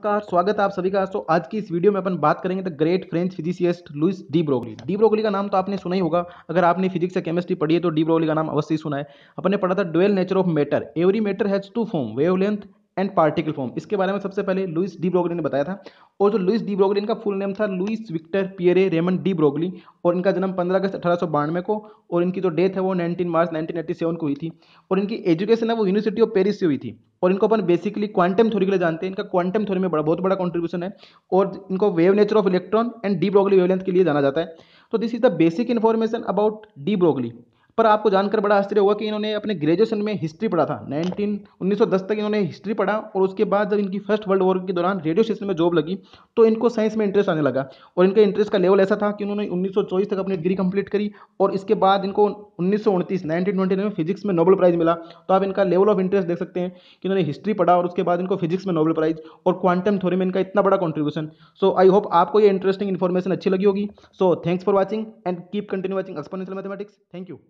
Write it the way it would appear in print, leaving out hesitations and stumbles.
नमस्कार, स्वागत है आप सभी का। आज की इस वीडियो में अपन बात करेंगे the great French physicist Louis de Broglie. De Broglie का नाम तो आपने सुना ही होगा। अगर आपने फिजिक्स या केमिस्ट्री पढ़ी है तो डी ब्रोगली का नाम अवश्य ही सुना है। अपन ने पढ़ा था dual nature of matter, every matter has two form, wavelength and particle form. इसके बारे में सबसे पहले लुइस डी ब्रोगली ने बताया था। और जो लुइस डी ब्रोगली, इनका फुल नेम था Louis Victor Pierre Raymond de Broglie, और इनका जन्म 15 अगस्त 1892 को, और इनकी जो डेथ है वो 19 मार्च 1987 को हुई थी। और इनकी एजुकेशन है वो यूनिवर्सिटी ऑफ पेरिस से हुई थी। और इनको अपन बेसिकली क्वांटम थ्योरी के लिए जानते हैं। इनका क्वांटम थ्योरी में बहुत बड़ा कंट्रीब्यूशन है। और इनको wave nature of electron and de Broglie wavelength के लिए जाना जाता है। तो this is the basic information about de Broglie. पर आपको जानकर बड़ा आश्चर्य होगा कि इन्होंने अपने ग्रेजुएशन में हिस्ट्री पढ़ा था। 1910 तक इन्होंने हिस्ट्री पढ़ा, और उसके बाद जब इनकी फर्स्ट वर्ल्ड वॉर के दौरान रेडियो स्टेशन में जॉब लगी तो इनको साइंस में इंटरेस्ट आने लगा। और इनका इंटरेस्ट का लेवल ऐसा था कि उन्होंने 1924 तक अपनी डिग्री कंप्लीट करी, और इसके बाद इनको 1929 में फिजिक्स में नोबेल प्राइज मिला। तो आप इनका लेवल ऑफ इंटरेस्ट देख सकते हैं कि इन्होंने हिस्ट्री पढ़ा और उसके बाद इनको फिजिक्स में नोबेल प्राइज और क्वांटम थ्योरी में इनका इतना बड़ा कंट्रीब्यूशन। सो आई होप आपको ये इंटरेस्टिंग इन्फॉर्मेशन अच्छी लगी होगी। So thanks for watching and keep continue watching exponential mathematics. Thank you.